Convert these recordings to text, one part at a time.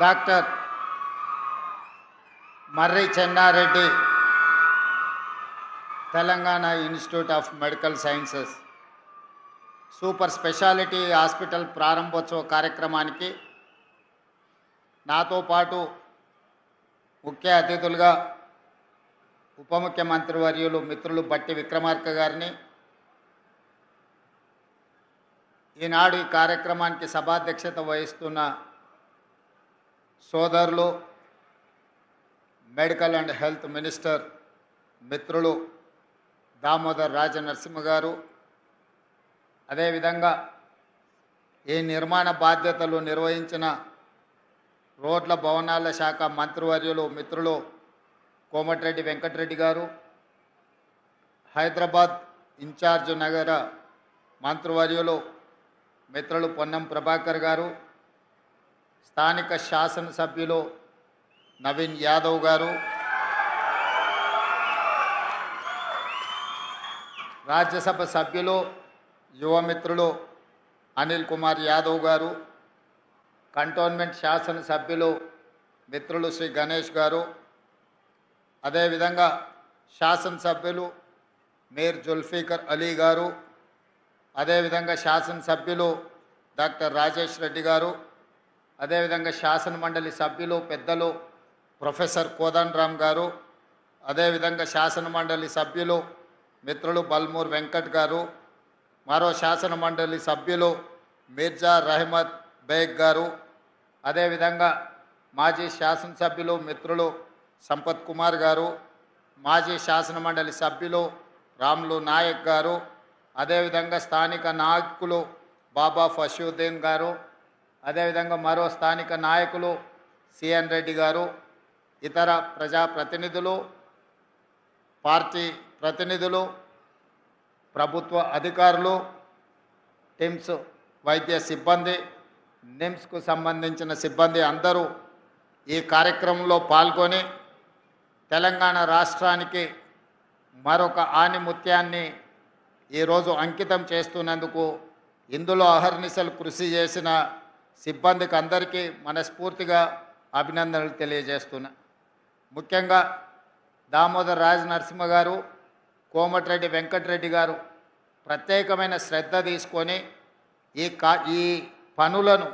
Doctor Marri Chennareddy Telangana institute of medical sciences super speciality hospital ప్రారంభోత్సవ కార్యక్రమానికి నాతో పాటు ముఖ్య అతిథులుగా ఉప ముఖ్యమంత్రి వర్యులు మిత్రులు బట్టి విక్రమార్క గారిని, ఈనాడు ఈ కార్యక్రమానికి సభాధ్యక్షత వహిస్తున్న సోదరులు మెడికల్ అండ్ హెల్త్ మినిస్టర్ మిత్రులు దామోదర్ రాజ నరసింహ గారు, అదేవిధంగా ఈ నిర్మాణ బాధ్యతలు నిర్వహించిన రోడ్ల భవనాల శాఖ మంత్రివర్యులు మిత్రులు కోమటిరెడ్డి వెంకటరెడ్డి గారు, హైదరాబాద్ ఇన్ఛార్జ్ నగర మంత్రివర్యులు మిత్రులు పొన్నం ప్రభాకర్ గారు, స్థానిక శాసనసభ్యులు నవీన్ యాదవ్ గారు, రాజ్యసభ సభ్యులు యువమిత్రులు అనిల్ కుమార్ యాదవ్ గారు, కంటోన్మెంట్ శాసనసభ్యులు మిత్రులు శ్రీ గణేష్ గారు, అదేవిధంగా శాసనసభ్యులు మీర్ జుల్ఫీకర్ అలీ గారు, అదేవిధంగా శాసనసభ్యులు డాక్టర్ రాజేష్ రెడ్డి గారు, అదేవిధంగా శాసన మండలి సభ్యులు పెద్దలు ప్రొఫెసర్ కోదండరామ్ గారు, అదేవిధంగా శాసన మండలి సభ్యులు మిత్రులు బల్మూర్ వెంకట్ గారు, మరో శాసన మండలి సభ్యులు మిర్జా రహమత్ బేగ్ గారు, అదేవిధంగా మాజీ శాసనసభ్యులు మిత్రులు సంపత్ కుమార్ గారు, మాజీ శాసన మండలి సభ్యులు రాములు నాయక్ గారు, అదేవిధంగా స్థానిక నాయకులు బాబా ఫషుద్దీన్ గారు, అదేవిధంగా మరో స్థానిక నాయకులు సిఎన్ రెడ్డి గారు, ఇతర ప్రజాప్రతినిధులు, పార్టీ ప్రతినిధులు, ప్రభుత్వ అధికారులు, టిమ్స్ వైద్య సిబ్బంది, నిమ్స్కు సంబంధించిన సిబ్బంది అందరూ ఈ కార్యక్రమంలో పాల్గొని తెలంగాణ రాష్ట్రానికి మరొక ఆణిముత్యాన్ని ఈరోజు అంకితం చేస్తున్నందుకు ఇందులో అహర్నిశలు కృషి చేసిన సిబ్బందికి అందరికీ మనస్ఫూర్తిగా అభినందనలు తెలియజేస్తున్నా. ముఖ్యంగా దామోదర్ రాజ నరసింహ గారు, కోమటిరెడ్డి వెంకటరెడ్డి గారు ప్రత్యేకమైన శ్రద్ధ తీసుకొని ఈ పనులను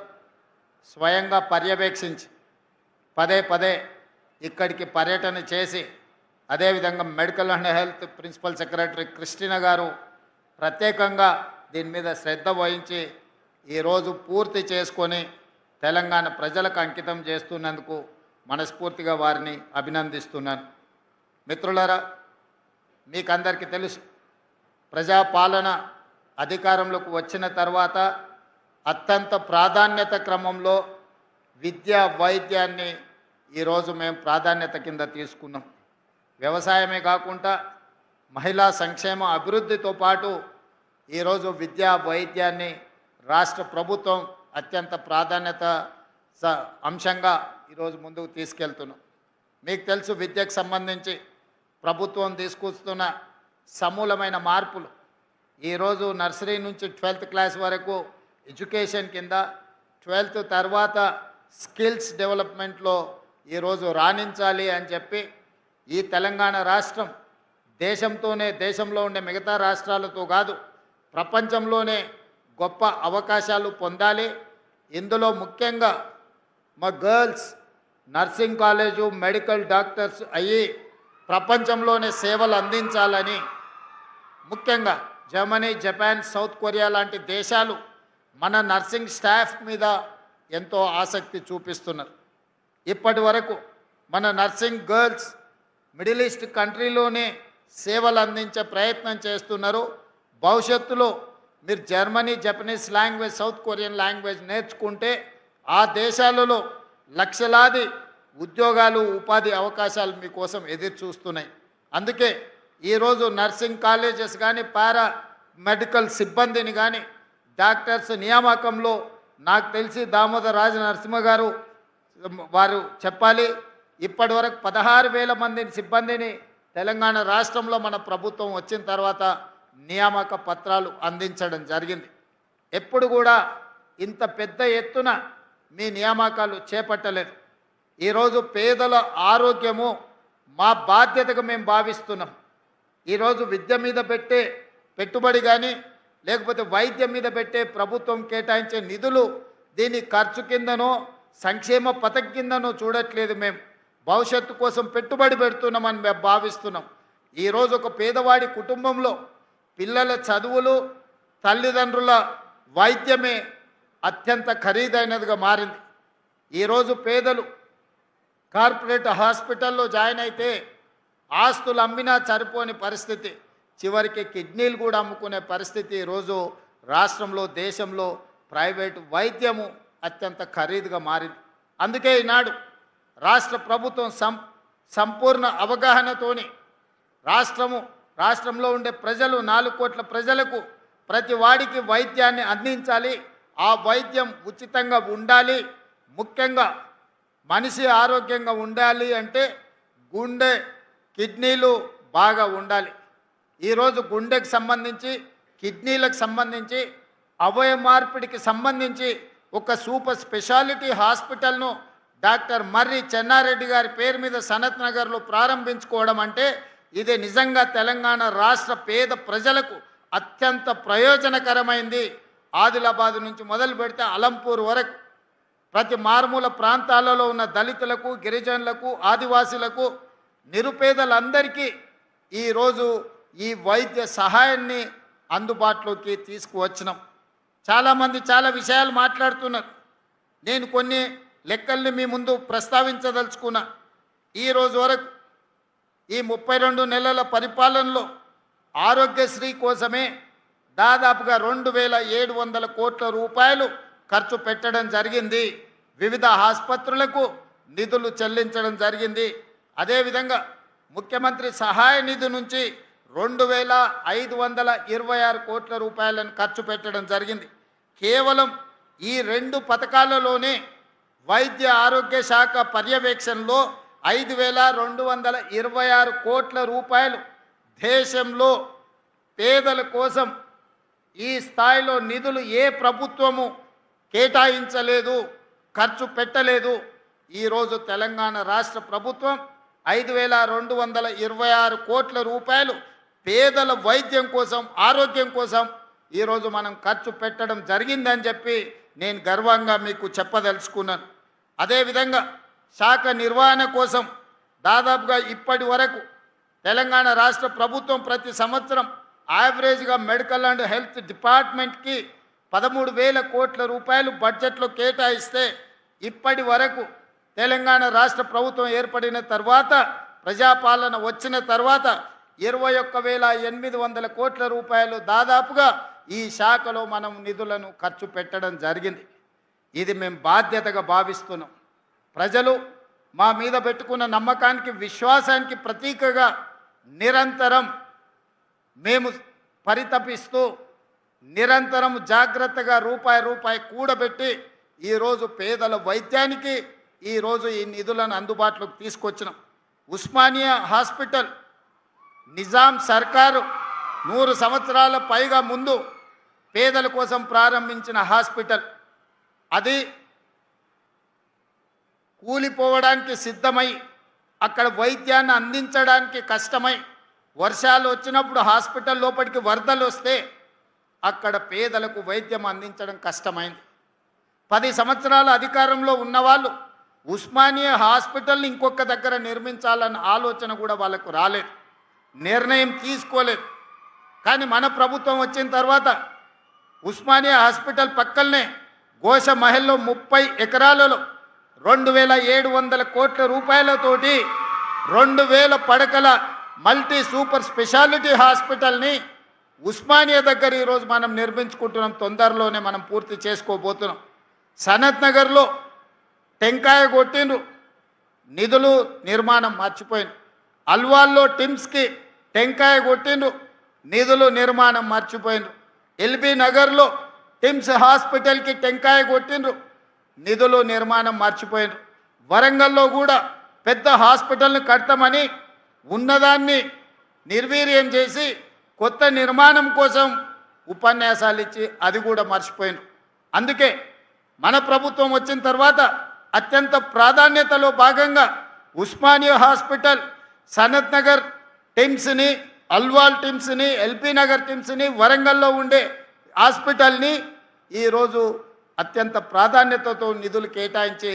స్వయంగా పర్యవేక్షించి పదే పదే ఇక్కడికి పర్యటన చేసి, అదేవిధంగా medical and health principal secretary Christina గారు ప్రత్యేకంగా దీని మీద శ్రద్ధ వహించి ఈరోజు పూర్తి చేసుకొని తెలంగాణ ప్రజలకు అంకితం చేస్తున్నందుకు మనస్ఫూర్తిగా వారిని అభినందిస్తున్నాను. మిత్రులారా, మీకందరికీ తెలుసు, ప్రజాపాలన అధికారంలోకి వచ్చిన తర్వాత అత్యంత ప్రాధాన్యత క్రమంలో విద్యా వైద్యాన్ని ఈరోజు మేము ప్రాధాన్యత కింద తీసుకున్నాం. వ్యవసాయమే కాకుండా మహిళా సంక్షేమ అభివృద్ధితో పాటు ఈరోజు విద్యా వైద్యాన్ని రాష్ట్ర ప్రభుత్వం అత్యంత ప్రాధాన్యత అంశంగా ఈరోజు ముందుకు తీసుకెళ్తున్నాం. మీకు తెలుసు, విద్యకు సంబంధించి ప్రభుత్వం తీసుకొస్తున్న సమూలమైన మార్పులు. ఈరోజు నర్సరీ నుంచి 12th క్లాస్ వరకు ఎడ్యుకేషన్ కింద, 12th తర్వాత స్కిల్స్ డెవలప్మెంట్లో ఈరోజు రాణించాలి అని చెప్పి ఈ తెలంగాణ రాష్ట్రం దేశంలో ఉండే మిగతా రాష్ట్రాలతో కాదు, ప్రపంచంలోనే గొప్ప అవకాశాలు పొందాలి. ఇందులో ముఖ్యంగా మా girls nursing college medical doctors అయ్యి ప్రపంచంలోనే సేవలు అందించాలని ముఖ్యంగా జర్మనీ, జపాన్, సౌత్ కొరియా లాంటి దేశాలు మన నర్సింగ్ స్టాఫ్ మీద ఎంతో ఆసక్తి చూపిస్తున్నారు. ఇప్పటి వరకు మన నర్సింగ్ గర్ల్స్ మిడిల్ ఈస్ట్ కంట్రీలోనే సేవలు అందించే ప్రయత్నం చేస్తున్నారు. భవిష్యత్తులో మీరు Germany, Japanese language, south Korean language నేర్చుకుంటే ఆ దేశాలలో లక్షలాది ఉద్యోగాలు, ఉపాధి అవకాశాలు మీకోసం ఎదురు చూస్తున్నాయి. అందుకే ఈరోజు నర్సింగ్ కాలేజెస్ కానీ, పారా మెడికల్ సిబ్బందిని కానీ డాక్టర్స్ నియామకంలో నాకు తెలిసి దామోదర్ రాజ నరసింహ గారు వారు చెప్పాలి, ఇప్పటి వరకు 16,000 మంది సిబ్బందిని తెలంగాణ రాష్ట్రంలో మన ప్రభుత్వం వచ్చిన తర్వాత నియామక పత్రాలు అందించడం జరిగింది. ఎప్పుడు కూడా ఇంత పెద్ద ఎత్తున మీ నియామకాలు చేపట్టలేదు. ఈరోజు పేదల ఆరోగ్యము మా బాధ్యతగా మేము భావిస్తున్నాం. ఈరోజు విద్య మీద పెట్టే పెట్టుబడి కానీ లేకపోతే వైద్యం మీద పెట్టే ప్రభుత్వం కేటాయించే నిధులు దీని ఖర్చు కిందనో సంక్షేమ పథకం కిందనో చూడట్లేదు. మేము భవిష్యత్తు కోసం పెట్టుబడి పెడుతున్నామని మేము భావిస్తున్నాం. ఈరోజు ఒక పేదవాడి కుటుంబంలో పిల్లల చదువులు తల్లిదండ్రుల వైద్యమే అత్యంత ఖరీదైనదిగా మారింది. ఈరోజు పేదలు కార్పొరేట్ హాస్పిటల్లో జాయిన్ అయితే ఆస్తులు అమ్మినా సరిపోని పరిస్థితి, చివరికి కిడ్నీలు కూడా అమ్ముకునే పరిస్థితి ఈరోజు రాష్ట్రంలో దేశంలో ప్రైవేటు వైద్యము అత్యంత ఖరీదుగా మారింది. అందుకే ఈనాడు రాష్ట్ర ప్రభుత్వం సంపూర్ణ అవగాహనతోని రాష్ట్రంలో ఉండే ప్రజలు 4 కోట్ల ప్రజలకు ప్రతి వాడికి వైద్యాన్ని అందించాలి. ఆ వైద్యం ఉచితంగా ఉండాలి. ముఖ్యంగా మనిషి ఆరోగ్యంగా ఉండాలి అంటే గుండె కిడ్నీలు బాగా ఉండాలి. ఈరోజు గుండెకు సంబంధించి కిడ్నీలకు సంబంధించి అవయవ మార్పిడికి సంబంధించి ఒక super speciality హాస్పిటల్ను doctor Marri Chennareddy గారి పేరు మీద సనత్ నగర్లో ప్రారంభించుకోవడం అంటే ఇది నిజంగా తెలంగాణ రాష్ట్ర పేద ప్రజలకు అత్యంత ప్రయోజనకరమైంది. ఆదిలాబాద్ నుంచి మొదలు పెడితే అలంపూర్ వరకు ప్రతి మారుమూల ప్రాంతాలలో ఉన్న దళితులకు గిరిజనులకు ఆదివాసీలకు నిరుపేదలందరికీ ఈరోజు ఈ వైద్య సహాయాన్ని అందుబాటులోకి తీసుకువచ్చినాం. చాలామంది చాలా విషయాలు మాట్లాడుతున్నారు. నేను కొన్ని లెక్కల్ని మీ ముందు ప్రస్తావించదలుచుకున్నా. ఈరోజు వరకు ఈ 32 నెలల పరిపాలనలో ఆరోగ్యశ్రీ కోసమే దాదాపుగా 2700 కోట్ల రూపాయలు ఖర్చు పెట్టడం జరిగింది. వివిధ ఆసుపత్రులకు నిధులు చెల్లించడం జరిగింది. అదేవిధంగా ముఖ్యమంత్రి సహాయ నిధి నుంచి 2526 కోట్ల రూపాయలను ఖర్చు పెట్టడం జరిగింది. కేవలం ఈ 2 పథకాలలోనే వైద్య ఆరోగ్య శాఖ పర్యవేక్షణలో 5226 కోట్ల రూపాయలు దేశంలో పేదల కోసం ఈ స్థాయిలో నిధులు ఏ ప్రభుత్వము కేటాయించలేదు, ఖర్చు పెట్టలేదు. ఈరోజు తెలంగాణ రాష్ట్ర ప్రభుత్వం 5226 కోట్ల రూపాయలు పేదల వైద్యం కోసం ఆరోగ్యం కోసం ఈరోజు మనం ఖర్చు పెట్టడం జరిగిందని చెప్పి నేను గర్వంగా మీకు చెప్పదలుచుకున్నాను. అదేవిధంగా శాఖ నిర్వహణ కోసం దాదాపుగా ఇప్పటి వరకు తెలంగాణ రాష్ట్ర ప్రభుత్వం ప్రతి సంవత్సరం యావరేజ్గా మెడికల్ అండ్ హెల్త్ డిపార్ట్మెంట్కి 13,000 కోట్ల రూపాయలు బడ్జెట్లో కేటాయిస్తే ఇప్పటి వరకు తెలంగాణ రాష్ట్ర ప్రభుత్వం ఏర్పడిన తర్వాత ప్రజాపాలన వచ్చిన తర్వాత 21,800 కోట్ల రూపాయలు దాదాపుగా ఈ శాఖలో మనం నిధులను ఖర్చు పెట్టడం జరిగింది. ఇది మేము బాధ్యతగా భావిస్తున్నాం. ప్రజలు మా మీద పెట్టుకున్న నమ్మకానికి విశ్వాసానికి ప్రతీకగా నిరంతరం మేము పరితపిస్తూ నిరంతరం జాగ్రత్తగా రూపాయి కూడబెట్టి ఈరోజు పేదల వైద్యానికి ఈరోజు ఈ నిధులను అందుబాటులోకి తీసుకొచ్చినాం. ఉస్మానియా హాస్పిటల్ నిజాం సర్కారు 100 సంవత్సరాల పైగా ముందు పేదల కోసం ప్రారంభించిన హాస్పిటల్ అది కూలిపోవడానికి సిద్ధమై అక్కడ వైద్యాన్ని అందించడానికి కష్టమై వర్షాలు వచ్చినప్పుడు హాస్పిటల్ లోపలికి వరదలు వస్తే అక్కడ పేదలకు వైద్యం అందించడం కష్టమైంది. 10 సంవత్సరాల అధికారంలో ఉన్నవాళ్ళు ఉస్మానియా హాస్పిటల్ని ఇంకొక దగ్గర నిర్మించాలన్న ఆలోచన కూడా వాళ్ళకు రాలేదు, నిర్ణయం తీసుకోలేదు. కానీ మన ప్రభుత్వం వచ్చిన తర్వాత ఉస్మానియా హాస్పిటల్ పక్కనే గోష మహల్లో 30 ఎకరాలలో 2,700 కోట్ల రూపాయలతోటి 2,000 పడకల మల్టీ సూపర్ స్పెషాలిటీ హాస్పిటల్ని ఉస్మానియా దగ్గర ఈరోజు మనం నిర్మించుకుంటున్నాం. తొందరలోనే మనం పూర్తి చేసుకోబోతున్నాం. సనత్ నగర్లో టెంకాయ కొట్టిండ్రు, నిధులు నిర్మాణం మర్చిపోయింది. అల్వాల్లో టిమ్స్కి టెంకాయ కొట్టిండ్రు, నిధులు నిర్మాణం మర్చిపోయిండ్రు. ఎల్బీ నగర్లో టిమ్స్ హాస్పిటల్కి టెంకాయ కొట్టిండ్రు, నిధులు నిర్మాణం మర్చిపోయిండ్రు. వరంగల్లో కూడా పెద్ద హాస్పిటల్ని కడతామని ఉన్నదాన్ని నిర్వీర్యం చేసి కొత్త నిర్మాణం కోసం ఉపన్యాసాలు ఇచ్చి అది కూడా మర్చిపోయిండ్రు. అందుకే మన ప్రభుత్వం వచ్చిన తర్వాత అత్యంత ప్రాధాన్యతలో భాగంగా ఉస్మానియా హాస్పిటల్, సనత్ నగర్ టిమ్స్ని, అల్వాల్ టిమ్స్ని, ఎల్బీ నగర్ టిమ్స్ని, వరంగల్లో ఉండే హాస్పిటల్ని ఈరోజు అత్యంత ప్రాధాన్యతతో నిధులు కేటాయించి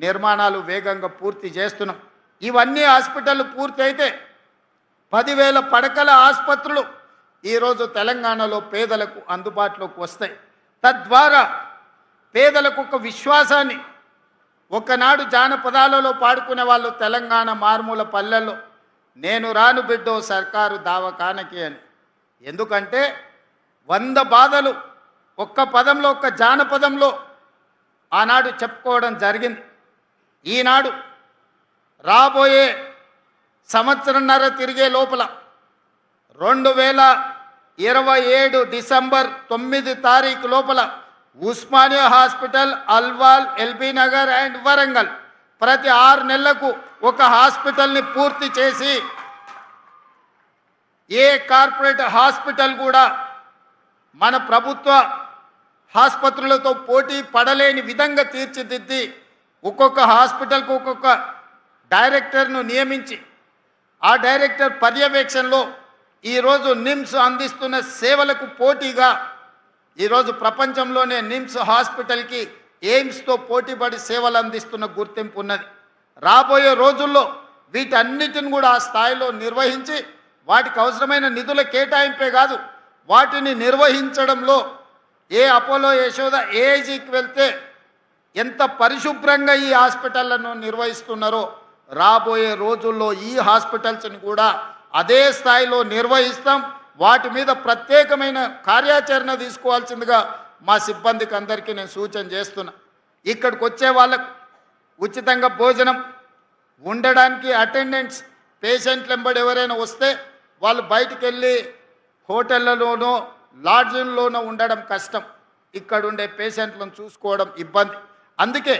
నిర్మాణాలు వేగంగా పూర్తి చేస్తున్నాం. ఇవన్నీ హాస్పిటల్ పూర్తి అయితే 10,000 పడకల ఆసుపత్రులు ఈరోజు తెలంగాణలో పేదలకు అందుబాటులోకి వస్తాయి. తద్వారా పేదలకు ఒక విశ్వాసాన్ని, ఒకనాడు జానపదాలలో పాడుకునే వాళ్ళు తెలంగాణ మారుమూల పల్లెల్లో నేను రాను బిడ్డో సర్కారు దావఖానకి అని. ఎందుకంటే 100 బాధలు ఒక్క పదంలో, ఒక్క జానపదంలో ఆనాడు చెప్పుకోవడం జరిగింది. ఈనాడు రాబోయే సంవత్సరంన్నర తిరిగే లోపల 2027 డిసెంబర్ 9 తారీఖు లోపల Osmania hospital, Alwal, LB Nagar and Warangal ప్రతి 6 నెలలకు ఒక హాస్పిటల్ని పూర్తి చేసి ఏ కార్పొరేట్ హాస్పిటల్ కూడా మన ప్రభుత్వ ఆసుపత్రులతో పోటీ పడలేని విధంగా తీర్చిదిద్ది ఒక్కొక్క హాస్పిటల్కు ఒక్కొక్క డైరెక్టర్ను నియమించి ఆ డైరెక్టర్ పర్యవేక్షణలో ఈరోజు నిమ్స్ అందిస్తున్న సేవలకు పోటీగా ఈరోజు ప్రపంచంలోనే నిమ్స్ హాస్పిటల్కి ఎయిమ్స్తో పోటీపడి సేవలు అందిస్తున్న గుర్తింపు ఉన్నది. రాబోయే రోజుల్లో వీటన్నిటిని కూడా ఆ స్థాయిలో నిర్వహించి వాటికి అవసరమైన నిధుల కేటాయింపే కాదు, వాటిని నిర్వహించడంలో ఏ అపోలో, యశోద, ఏఐజీకి వెళ్తే ఎంత పరిశుభ్రంగా ఈ హాస్పిటళ్లను నిర్వహిస్తున్నారో రాబోయే రోజుల్లో ఈ హాస్పిటల్స్ని కూడా అదే స్థాయిలో నిర్వహిస్తాం. వాటి మీద ప్రత్యేకమైన కార్యాచరణ తీసుకోవాల్సిందిగా మా సిబ్బందికి అందరికీ నేను సూచన చేస్తున్నా. ఇక్కడికి వచ్చే వాళ్ళకు ఉచితంగా భోజనం, ఉండడానికి అటెండెంట్స్, పేషెంట్లు వెంబడి ఎవరైనా వస్తే వాళ్ళు బయటికి వెళ్ళి హోటళ్లలోనో లాడ్జిల్లోనో ఉండడం కష్టం, ఇక్కడ ఉండే పేషెంట్లను చూసుకోవడం ఇబ్బంది. అందుకే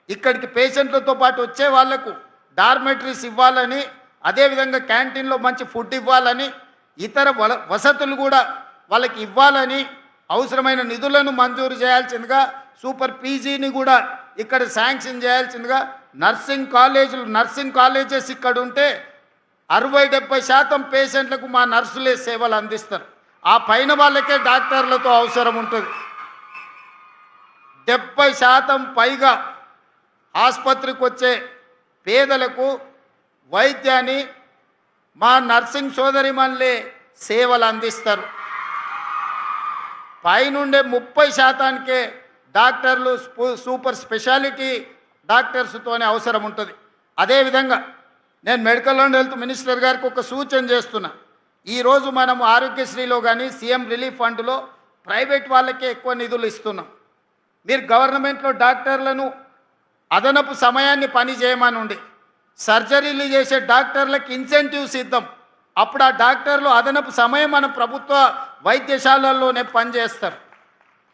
ఇక్కడికి పేషెంట్లతో పాటు వచ్చే వాళ్లకు డార్మెటరీస్ ఇవ్వాలని, అదేవిధంగా క్యాంటీన్లో మంచి ఫుడ్ ఇవ్వాలని, ఇతర వసతులు కూడా వాళ్ళకి ఇవ్వాలని అవసరమైన నిధులను మంజూరు చేయాల్సిందిగా, సూపర్ పీజీని కూడా ఇక్కడ శాంక్షన్ చేయాల్సిందిగా, నర్సింగ్ కాలేజెస్ ఇక్కడ ఉంటే 60-70% పేషెంట్లకు మా నర్సులే సేవలు అందిస్తారు. ఆ పైన వాళ్ళకే డాక్టర్లతో అవసరం ఉంటుంది. 70% పైగా ఆసుపత్రికి వచ్చే పేదలకు వైద్యాన్ని మా నర్సింగ్ సోదరిమణులే సేవలు అందిస్తారు. పైనుండే 30%కే డాక్టర్లు, సూపర్ స్పెషాలిటీ డాక్టర్స్తోనే అవసరం ఉంటుంది. అదేవిధంగా నేను మెడికల్ అండ్ హెల్త్ మినిస్టర్ గారికి ఒక సూచన చేస్తున్నా. ఈరోజు మనం ఆరోగ్యశ్రీలో కానీ సీఎం రిలీఫ్ ఫండ్లో ప్రైవేట్ వాళ్ళకే ఎక్కువ నిధులు ఇస్తున్నాం. మీరు గవర్నమెంట్లో డాక్టర్లను అదనపు సమయాన్ని పని చేయమని ఉండి సర్జరీలు చేసే డాక్టర్లకు ఇన్సెంటివ్స్ ఇద్దాం. అప్పుడు ఆ డాక్టర్లు అదనపు సమయం మన ప్రభుత్వ వైద్యశాలల్లోనే పనిచేస్తారు.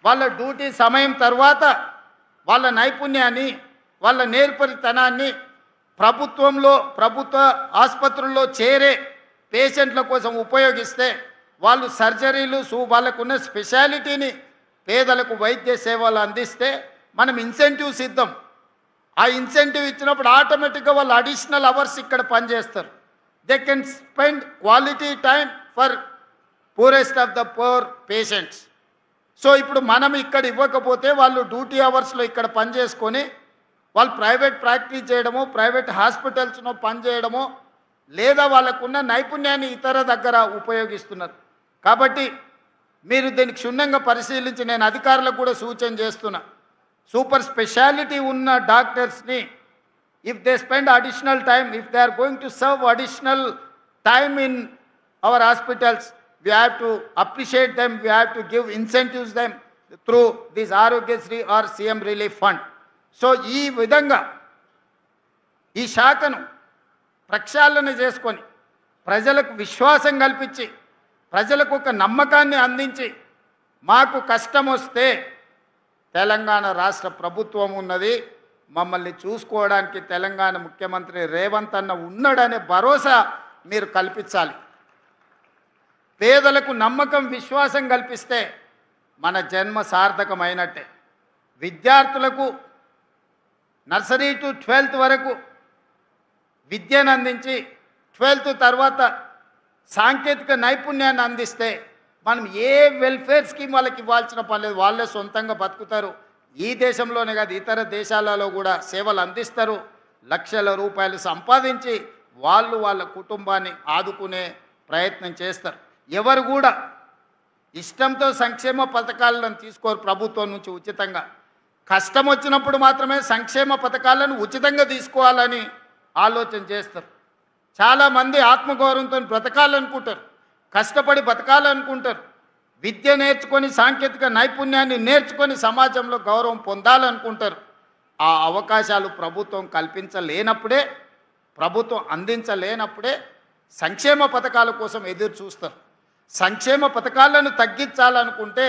వాళ్ళ డ్యూటీ సమయం తర్వాత వాళ్ళ నైపుణ్యాన్ని, వాళ్ళ నేర్పరితనాన్ని ప్రభుత్వ ఆసుపత్రుల్లో చేరే పేషెంట్ల కోసం ఉపయోగిస్తే వాళ్ళు సర్జరీలు, వాళ్ళకున్న స్పెషాలిటీని పేదలకు వైద్య సేవలు అందిస్తే మనం ఇన్సెంటివ్స్ ఇద్దాం. ఆ ఇన్సెంటివ్ ఇచ్చినప్పుడు ఆటోమేటిక్గా వాళ్ళు అడిషనల్ అవర్స్ ఇక్కడ పనిచేస్తారు. They can spend quality time for poorest of the poor patients. So ఇప్పుడు మనం ఇక్కడ ఇవ్వకపోతే వాళ్ళు డ్యూటీ అవర్స్లో ఇక్కడ పనిచేసుకొని వాళ్ళు ప్రైవేట్ ప్రాక్టీస్ చేయడమో, ప్రైవేట్ హాస్పిటల్స్లో పనిచేయడమో, లేదా వాళ్ళకున్న నైపుణ్యాన్ని ఇతర దగ్గర ఉపయోగిస్తున్నారు. కాబట్టి మీరు దీనికి క్షుణ్ణంగా పరిశీలించి నేను అధికారులకు కూడా సూచన చేస్తున్నా. సూపర్ స్పెషాలిటీ ఉన్న డాక్టర్స్ని if they spend additional time, if they are going to serve additional time in our hospitals, we have to appreciate them, we have to give incentives them through this Arogyasri or CM Relief Fund. So ఈ విధంగా ఈ శాఖను ప్రక్షాళన చేసుకొని ప్రజలకు విశ్వాసం కల్పించి ప్రజలకు ఒక నమ్మకాన్ని అందించి మాకు కష్టం వస్తే తెలంగాణ రాష్ట్ర ప్రభుత్వం ఉన్నది, మమ్మల్ని చూసుకోవడానికి తెలంగాణ ముఖ్యమంత్రి రేవంత్ అన్న ఉన్నాడనే భరోసా మీరు కల్పించాలి. పేదలకు నమ్మకం, విశ్వాసం కల్పిస్తే మన జన్మ సార్థకమైనట్టే. విద్యార్థులకు నర్సరీ టు 12th వరకు విద్యను అందించి 12th తర్వాత సాంకేతిక నైపుణ్యాన్ని అందిస్తే మనం ఏ వెల్ఫేర్ స్కీమ్ వాళ్ళకి ఇవ్వాల్సిన పని లేదు. వాళ్ళే సొంతంగా బతుకుతారు. ఈ దేశంలోనే కాదు ఇతర దేశాలలో కూడా సేవలు అందిస్తారు. లక్షల రూపాయలు సంపాదించి వాళ్ళ కుటుంబాన్ని ఆదుకునే ప్రయత్నం చేస్తారు. ఎవరు కూడా ఇష్టంతో సంక్షేమ పథకాలను తీసుకోరు ప్రభుత్వం నుంచి ఉచితంగా. కష్టం వచ్చినప్పుడు మాత్రమే సంక్షేమ పథకాలను ఉచితంగా తీసుకోవాలని ఆలోచన చేస్తారు. చాలామంది ఆత్మగౌరవంతో బ్రతకాలనుకుంటారు, కష్టపడి బతకాలనుకుంటారు, విద్య నేర్చుకొని సాంకేతిక నైపుణ్యాన్ని నేర్చుకొని సమాజంలో గౌరవం పొందాలనుకుంటారు. ఆ అవకాశాలు ప్రభుత్వం కల్పించలేనప్పుడే, ప్రభుత్వం అందించలేనప్పుడే సంక్షేమ పథకాల కోసం ఎదురు చూస్తారు. సంక్షేమ పథకాలను తగ్గించాలనుకుంటే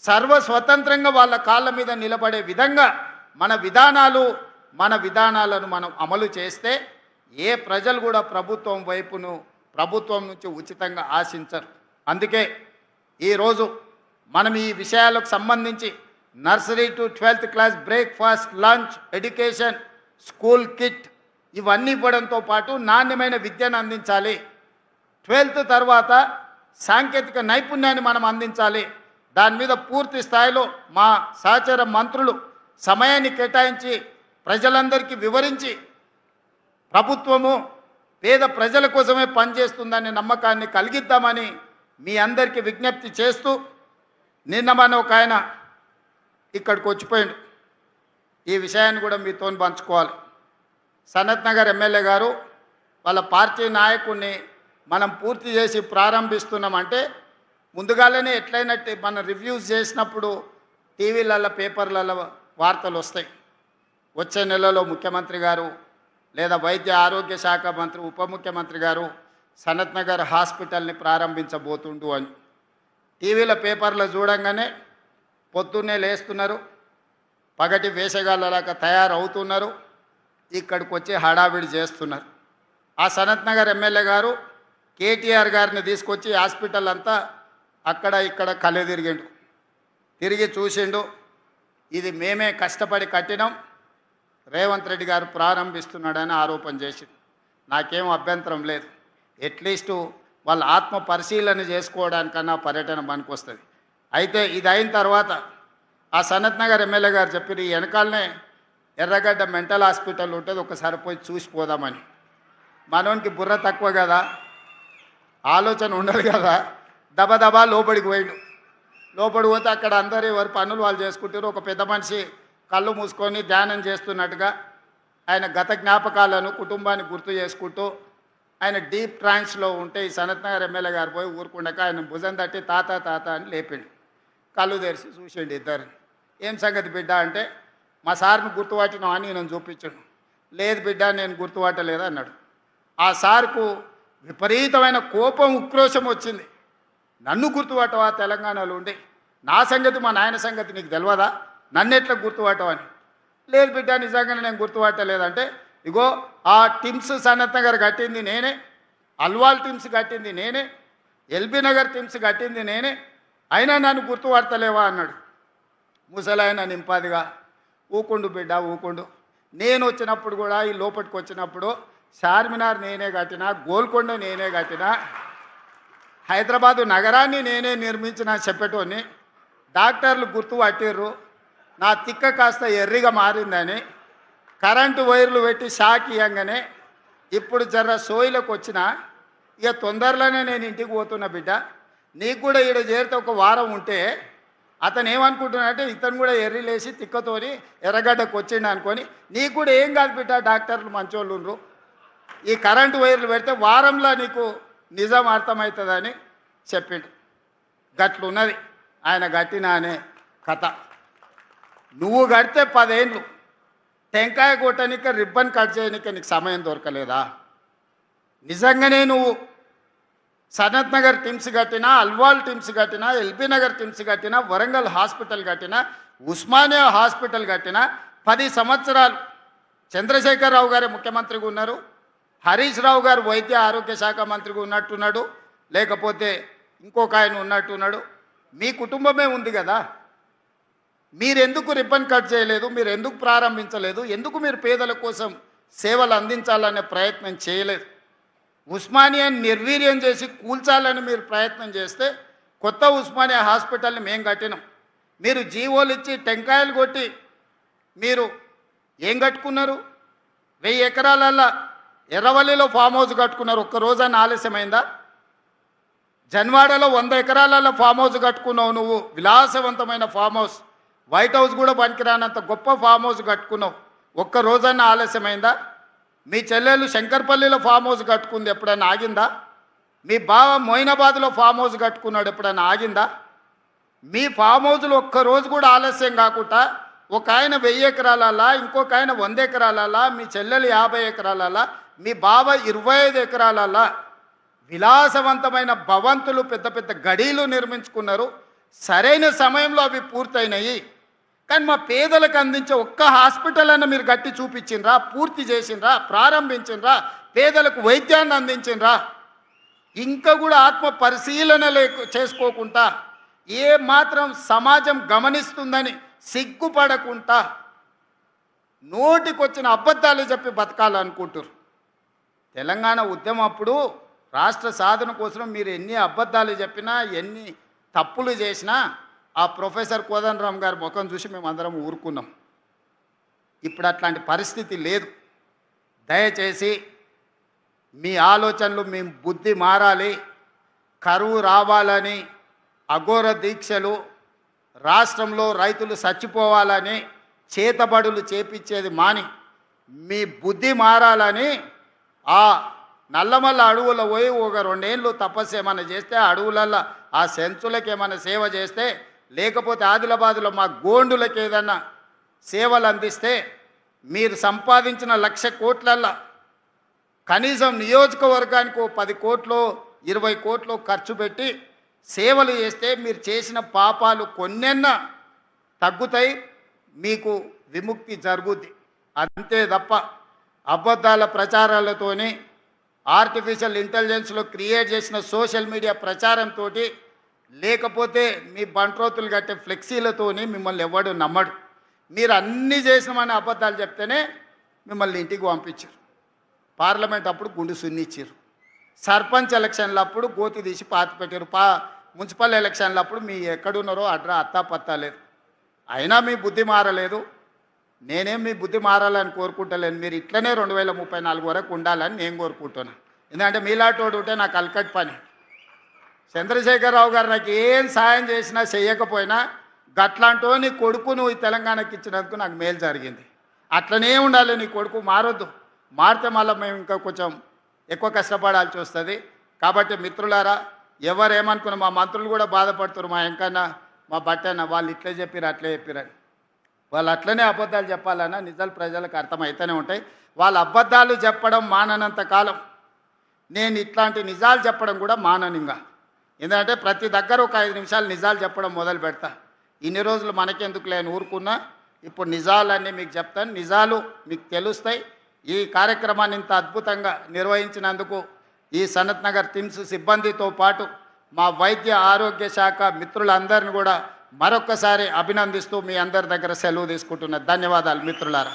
సర్వస్వతంత్రంగా వాళ్ళ కాళ్ళ మీద నిలబడే విధంగా మన విధానాలను మనం అమలు చేస్తే ఏ ప్రజలు కూడా ప్రభుత్వం నుంచి ఉచితంగా ఆశించరు. అందుకే ఈరోజు మనం ఈ విషయాలకు సంబంధించి nursery to 12th class breakfast, lunch, education, school kit ఇవన్నీ ఇవ్వడంతో పాటు నాణ్యమైన విద్యను అందించాలి. 12th తర్వాత సాంకేతిక నైపుణ్యాన్ని మనం అందించాలి. దాని మీద పూర్తి స్థాయిలో మా సహచర మంత్రులు సమయాన్ని కేటాయించి ప్రజలందరికీ వివరించి ప్రభుత్వము పేద ప్రజల కోసమే పనిచేస్తుందనే నమ్మకాన్ని కలిగిద్దామని మీ అందరికీ విజ్ఞప్తి చేస్తూ, నిన్న మన ఒక ఆయన ఇక్కడికి వచ్చిపోయాడు. ఈ విషయాన్ని కూడా మీతో పంచుకోవాలి. సనత్ నగర్ ఎమ్మెల్యే గారు వాళ్ళ పార్టీ నాయకుడిని మనం పూర్తి చేసి ప్రారంభిస్తున్నామంటే ముందుగానే ఎట్లయినట్టు మనం రివ్యూస్ చేసినప్పుడు టీవీలలో పేపర్లలో వార్తలు వస్తాయి. వచ్చే నెలలో ముఖ్యమంత్రి గారు లేదా వైద్య ఆరోగ్య శాఖ మంత్రి ఉప ముఖ్యమంత్రి గారు సనత్ నగర్ హాస్పిటల్ని ప్రారంభించబోతుండు అని టీవీల పేపర్లో చూడంగానే పొద్దున్నే లేస్తున్నారు, పగటి వేషగాళ్ళలాగా తయారవుతున్నారు, ఇక్కడికి వచ్చి హడావిడి చేస్తున్నారు. ఆ సనత్ నగర్ ఎమ్మెల్యే గారు కేటీఆర్ గారిని తీసుకొచ్చి హాస్పిటల్ అంతా అక్కడ ఇక్కడ కళ్ళు తిరిగి చూసిండు. ఇది మేమే కష్టపడి కట్టినాం, రేవంత్ రెడ్డి గారు ప్రారంభిస్తున్నాడని ఆరోపణ చేసింది. నాకేం అభ్యంతరం లేదు. అట్లీస్టు వాళ్ళ ఆత్మ పరిశీలన చేసుకోవడానికన్నా పర్యటన పనికొస్తుంది. అయితే ఇది అయిన తర్వాత ఆ సనత్ నగర్ ఎమ్మెల్యే గారు చెప్పారు, ఈ వెనకాలనే ఎర్రగడ్డ మెంటల్ హాస్పిటల్ ఉంటుంది, ఒకసారి పోయి చూసిపోదామని. మనోనికి బుర్ర తక్కువ కదా, ఆలోచన ఉండదు కదా, దబదబా లోపలికి పోయిండు. లోపలికి పోతే అక్కడ అందరూ ఎవరి పనులు వాళ్ళు చేసుకుంటారు. ఒక పెద్ద మనిషి కళ్ళు మూసుకొని ధ్యానం చేస్తున్నట్టుగా ఆయన గత జ్ఞాపకాలను కుటుంబాన్ని గుర్తు చేసుకుంటూ ఆయన డీప్ ట్రాన్స్లో ఉంటే ఈ సనత్ నగర్ ఎమ్మెల్యే గారు పోయి ఊరుకుండక ఆయన భుజం తట్టి తాత తాత అని లేపిండు. కళ్ళు తెరిచి చూసిండు ఇద్దరు. ఏం సంగతి బిడ్డ అంటే, మా సార్ని గుర్తుపట్టినావు అని నేను చూపించాడు. లేదు బిడ్డ నేను గుర్తుపట్టలేదు అన్నాడు. ఆ సార్కు విపరీతమైన కోపం, ఉక్రోషం వచ్చింది. నన్ను గుర్తుపట్టవా తెలంగాణలో ఉండి, నా సంగతి మా నాయన సంగతి నీకు తెలియదా, నన్ను ఎట్లా గుర్తుపట్టవని. లేదు బిడ్డ నిజంగానే నేను గుర్తుపట్టలేదంటే, ఇగో ఆ టిమ్స్ సనత్ నగర్ కట్టింది నేనే, అల్వాల్ టిమ్స్ కట్టింది నేనే, ఎల్బీ నగర్ టిమ్స్ కట్టింది నేనే, అయినా నన్ను గుర్తుపడతలేవా అన్నాడు. ముసలాయన నింపాదిగా, ఊకుండు బిడ్డ ఊకుండు, నేను వచ్చినప్పుడు కూడా ఈ లోపలికి వచ్చినప్పుడు చార్మినార్ నేనే కట్టినా, గోల్కొండ నేనే కట్టినా, హైదరాబాదు నగరాన్ని నేనే నిర్మించిన చెప్పేటోని, డాక్టర్లు గుర్తుపట్టిర్రు, నా తిక్క కాస్త ఎర్రిగా మారిందని కరెంటు వైర్లు పెట్టి షాక్ ఇవ్వగానే ఇప్పుడు జర్ర సోయిలకు వచ్చిన, ఇక తొందరలోనే నేను ఇంటికి పోతున్నా బిడ్డ, నీకు కూడా ఈడ చేరితే ఒక వారం ఉంటే అతను ఏమనుకుంటున్నాడంటే ఇతను కూడా ఎర్రిలేసి తిక్కతోని ఎర్రగడ్డకు వచ్చిండు అనుకొని, నీకు కూడా ఏం కాదు బిడ్డ, డాక్టర్లు మంచోళ్ళు ఉండ్రు, ఈ కరెంటు వైర్లు పెడితే వారంలో నీకు నిజం అర్థమవుతుందని చెప్పిండు. గట్లున్నది ఆయన గట్టిన అనే కథ. నువ్వు కడితే 10 ఏళ్ళు టెంకాయ కొట్టనిక రిబ్బన్ కట్ చేయనిక నీకు సమయం దొరకలేదా? నిజంగానే నువ్వు సనత్ నగర్ టిమ్స్ కట్టినా, అల్వాల్ టిమ్స్ కట్టినా, ఎల్బీ నగర్ టిమ్స్ కట్టినా, వరంగల్ హాస్పిటల్ కట్టినా, ఉస్మానియా హాస్పిటల్ కట్టినా 10 సంవత్సరాలు చంద్రశేఖరరావు గారే ముఖ్యమంత్రిగా ఉన్నారు, హరీష్ రావు గారు వైద్య ఆరోగ్య శాఖ మంత్రిగా ఉన్నట్టున్నాడు, లేకపోతే ఇంకొక ఆయన ఉన్నట్టున్నాడు. మీ కుటుంబమే ఉంది కదా, మీరెందుకు రిబ్బన్ కట్ చేయలేదు, మీరు ఎందుకు ప్రారంభించలేదు, ఎందుకు మీరు పేదల కోసం సేవలు అందించాలనే ప్రయత్నం చేయలేదు? ఉస్మానియాని నిర్వీర్యం చేసి కూల్చాలని మీరు ప్రయత్నం చేస్తే కొత్త ఉస్మానియా హాస్పిటల్ని మేము కట్టినాం. మీరు జీవోలు ఇచ్చి టెంకాయలు కొట్టి మీరు ఏం కట్టుకున్నారు? 1000 ఎకరాలల్లో ఎర్రవల్లిలో ఫామ్ హౌస్ కట్టుకున్నారు. ఒక్క రోజన్నా ఆలస్యమైందా? జన్వాడలో 100 ఎకరాలలో ఫామ్ హౌస్ కట్టుకున్నావు నువ్వు, విలాసవంతమైన ఫామ్ హౌస్, వైట్ హౌస్ కూడా పనికిరానంత గొప్ప ఫామ్ హౌస్ కట్టుకున్నావు. ఒక్క రోజన్నా ఆలస్యమైందా? మీ చెల్లెలు శంకర్పల్లిలో ఫామ్ హౌస్ కట్టుకుంది, ఎప్పుడైనా ఆగిందా? మీ బావ మొయినాబాద్లో ఫామ్ హౌస్ కట్టుకున్నాడు, ఎప్పుడైనా ఆగిందా? మీ ఫామ్ హౌస్లో ఒక్కరోజు కూడా ఆలస్యం కాకుండా ఒక ఆయన 1000 ఎకరాలలా, ఇంకొక ఆయన 100 ఎకరాలలా, మీ చెల్లెలు 50 ఎకరాలలా, మీ బావ 25 ఎకరాలలా విలాసవంతమైన భవంతులు, పెద్ద పెద్ద గడీలు నిర్మించుకున్నారు. సరైన సమయంలో అవి పూర్తయినాయి. కానీ మా పేదలకు అందించే ఒక్క హాస్పిటల్ అన్న మీరు గట్టి చూపించిండ్రా, పూర్తి చేసిండ్రా, ప్రారంభించిండ్రా, పేదలకు వైద్యాన్ని అందించిండ్రా? ఇంకా కూడా ఆత్మ పరిశీలన చేసుకోకుండా ఏ మాత్రం సమాజం గమనిస్తుందని సిగ్గుపడకుండా నోటికొచ్చిన అబద్ధాలు చెప్పి బతకాలనుకుంటారు. తెలంగాణ ఉద్యమం అప్పుడు రాష్ట్ర సాధన కోసం మీరు ఎన్ని అబద్ధాలు చెప్పినా, ఎన్ని తప్పులు చేసినా ఆ ప్రొఫెసర్ కోదండరామ్ గారి ముఖం చూసి మేము అందరం ఊరుకున్నాం. ఇప్పుడు అట్లాంటి పరిస్థితి లేదు. దయచేసి మీ ఆలోచనలు, మీ బుద్ధి మారాలి. కరువు రావాలని అఘోర దీక్షలు, రాష్ట్రంలో రైతులు చచ్చిపోవాలని చేతబడులు చేపించేది మాని మీ బుద్ధి మారాలని ఆ నల్లమల్ల అడవుల పోయి ఒక 2 ఏళ్ళు తపస్సు ఏమైనా చేస్తే, అడవులల్లో ఆ సెంచులకు ఏమైనా సేవ చేస్తే, లేకపోతే ఆదిలాబాదులో మా గోండులకు ఏదన్నా సేవలు అందిస్తే మీరు సంపాదించిన 1,00,000 కోట్లల్లో కనీసం నియోజకవర్గానికి 10 కోట్లు 20 కోట్లు ఖర్చు పెట్టి సేవలు చేస్తే మీరు చేసిన పాపాలు కొన్నెన్నా తగ్గుతాయి, మీకు విముక్తి జరుగుద్ది. అంతే తప్ప అబద్ధాల ప్రచారాలతోని, ఆర్టిఫిషియల్ ఇంటెలిజెన్స్లో క్రియేట్ చేసిన సోషల్ మీడియా ప్రచారంతో, లేకపోతే మీ బంట్రోతులు కట్టే ఫ్లెక్సీలతోని మిమ్మల్ని ఎవడు నమ్మడు. మీరు అన్నీ చేసినామని అబద్ధాలు చెప్తేనే మిమ్మల్ని ఇంటికి పంపించారు. పార్లమెంట్ అప్పుడు గుండు సున్నిచ్చారు. సర్పంచ్ ఎలక్షన్లప్పుడు గోతి తీసి పాతి పెట్టారు. మున్సిపల్ ఎలక్షన్లప్పుడు మీ ఎక్కడున్నారో అత్తా పత్తా లేదు. అయినా మీ బుద్ధి మారలేదు. నేనేం మీ బుద్ధి మారాలని కోరుకుంటలేను. మీరు ఇట్లనే 2034 వరకు ఉండాలని నేను కోరుకుంటున్నాను. ఎందుకంటే మీలాటోడు ఉంటే నాకు అలకట్ పని. చంద్రశేఖరరావు గారు నాకు ఏం సాయం చేసినా చేయకపోయినా గట్లాంటో నీ కొడుకు నువ్వు ఈ తెలంగాణకి ఇచ్చినందుకు నాకు మేలు జరిగింది. అట్లనే ఉండాలి. నీ కొడుకు మారొద్దు. మారితే మళ్ళీ మేము ఇంకా కొంచెం ఎక్కువ కష్టపడాల్సి వస్తుంది. కాబట్టి మిత్రులారా, ఎవరేమనుకున్నా, మా మంత్రులు కూడా బాధపడుతున్నారు. మా ఎంకన్నా, మా బట్టన్న వాళ్ళు ఇట్లే చెప్పిరు అట్లే చెప్పిరని. వాళ్ళు అట్లనే అబద్ధాలు చెప్పాలన్నా నిజాలు ప్రజలకు అర్థమవుతూనే ఉంటాయి. వాళ్ళ అబద్ధాలు చెప్పడం మాననంత కాలం నేను ఇట్లాంటి నిజాలు చెప్పడం కూడా మాననింగా. ఎందుకంటే ప్రతి దగ్గర ఒక 5 నిమిషాలు నిజాలు చెప్పడం మొదలు పెడతా. ఇన్ని రోజులు మనకెందుకు లేని ఊరుకున్నా, ఇప్పుడు నిజాలన్నీ మీకు చెప్తాను. నిజాలు మీకు తెలుస్తాయి. ఈ కార్యక్రమాన్ని ఇంత అద్భుతంగా నిర్వహించినందుకు ఈ సనత్ నగర్ టిమ్స్ సిబ్బందితో పాటు మా వైద్య ఆరోగ్య శాఖ మిత్రులందరిని కూడా మరొక్కసారి అభినందిస్తూ మీ అందరి దగ్గర సెలవు తీసుకుంటున్నా. ధన్యవాదాలు మిత్రులారా.